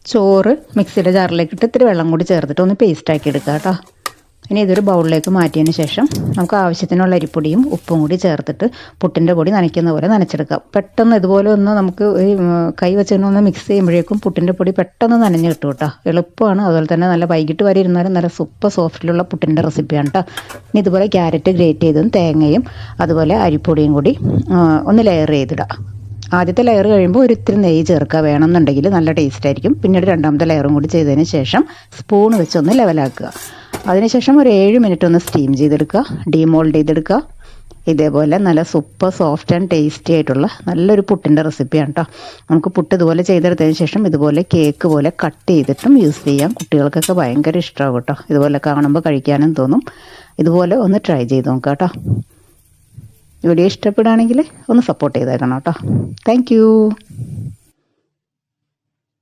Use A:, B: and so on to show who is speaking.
A: ചോറ് മിക്സിയുടെ ജാറിലേക്ക് ഇട്ട് ഇത്തിരി വെള്ളം കൂടി ചേർത്തിട്ട് ഒന്ന് പേസ്റ്റാക്കി എടുക്കുക കേട്ടോ. ഇനി ഇതൊരു ബൗളിലേക്ക് മാറ്റിയതിന് ശേഷം നമുക്ക് ആവശ്യത്തിനുള്ള അരിപ്പൊടിയും ഉപ്പും കൂടി ചേർത്തിട്ട് പുട്ടിൻ്റെ പൊടി നനയ്ക്കുന്ന പോലെ നനച്ചെടുക്കാം. പെട്ടെന്ന് ഇതുപോലെ ഒന്ന് നമുക്ക് ഈ കൈ വെച്ചൊന്ന് മിക്സ് ചെയ്യുമ്പോഴേക്കും പുട്ടിൻ്റെ പൊടി പെട്ടെന്ന് നനഞ്ഞ് കിട്ടും കേട്ടോ. എളുപ്പമാണ്. അതുപോലെ തന്നെ നല്ല വൈകിട്ട് വരെ ഇരുന്നാലും നല്ല സൂപ്പർ സോഫ്റ്റിലുള്ള പുട്ടിൻ്റെ റെസിപ്പിയാണ് കേട്ടോ. ഇനി ഇതുപോലെ ക്യാരറ്റ് ഗ്രേറ്റ് ചെയ്തും തേങ്ങയും അതുപോലെ അരിപ്പൊടിയും കൂടി ഒന്ന് ലെയർ ചെയ്തിടാം. ആദ്യത്തെ ലെയർ കഴിയുമ്പോൾ ഒരിത്തിരി നെയ്യ് ചേർക്കുക, വേണമെന്നുണ്ടെങ്കിൽ നല്ല ടേസ്റ്റ് ആയിരിക്കും. പിന്നീട് രണ്ടാമത്തെ ലെയറും കൂടി ചെയ്തതിന് ശേഷം സ്പൂൺ വെച്ചൊന്ന് ലെവലാക്കുക. അതിനുശേഷം ഒരു 7 മിനിറ്റ് ഒന്ന് സ്റ്റീം ചെയ്തെടുക്കുക, ഡീമോൾഡ് ചെയ്തെടുക്കുക. ഇതേപോലെ നല്ല സൂപ്പർ സോഫ്റ്റ് ആൻഡ് ടേസ്റ്റി ആയിട്ടുള്ള നല്ലൊരു പുട്ടിൻ്റെ റെസിപ്പിയാണ് കേട്ടോ. നമുക്ക് പുട്ട് ഇതുപോലെ ചെയ്തെടുത്തതിന് ശേഷം ഇതുപോലെ കേക്ക് പോലെ കട്ട് ചെയ്തിട്ടും യൂസ് ചെയ്യാം. കുട്ടികൾക്കൊക്കെ ഭയങ്കര ഇഷ്ടമാകും കേട്ടോ. ഇതുപോലെ കാണുമ്പോൾ കഴിക്കാനും തോന്നും. ഇതുപോലെ ഒന്ന് ട്രൈ ചെയ്ത് നോക്കാം കേട്ടോ. വീഡിയോ ഇഷ്ടപ്പെടുകയാണെങ്കിൽ ഒന്ന് സപ്പോർട്ട് ചെയ്തേക്കണം കേട്ടോ. Thank you.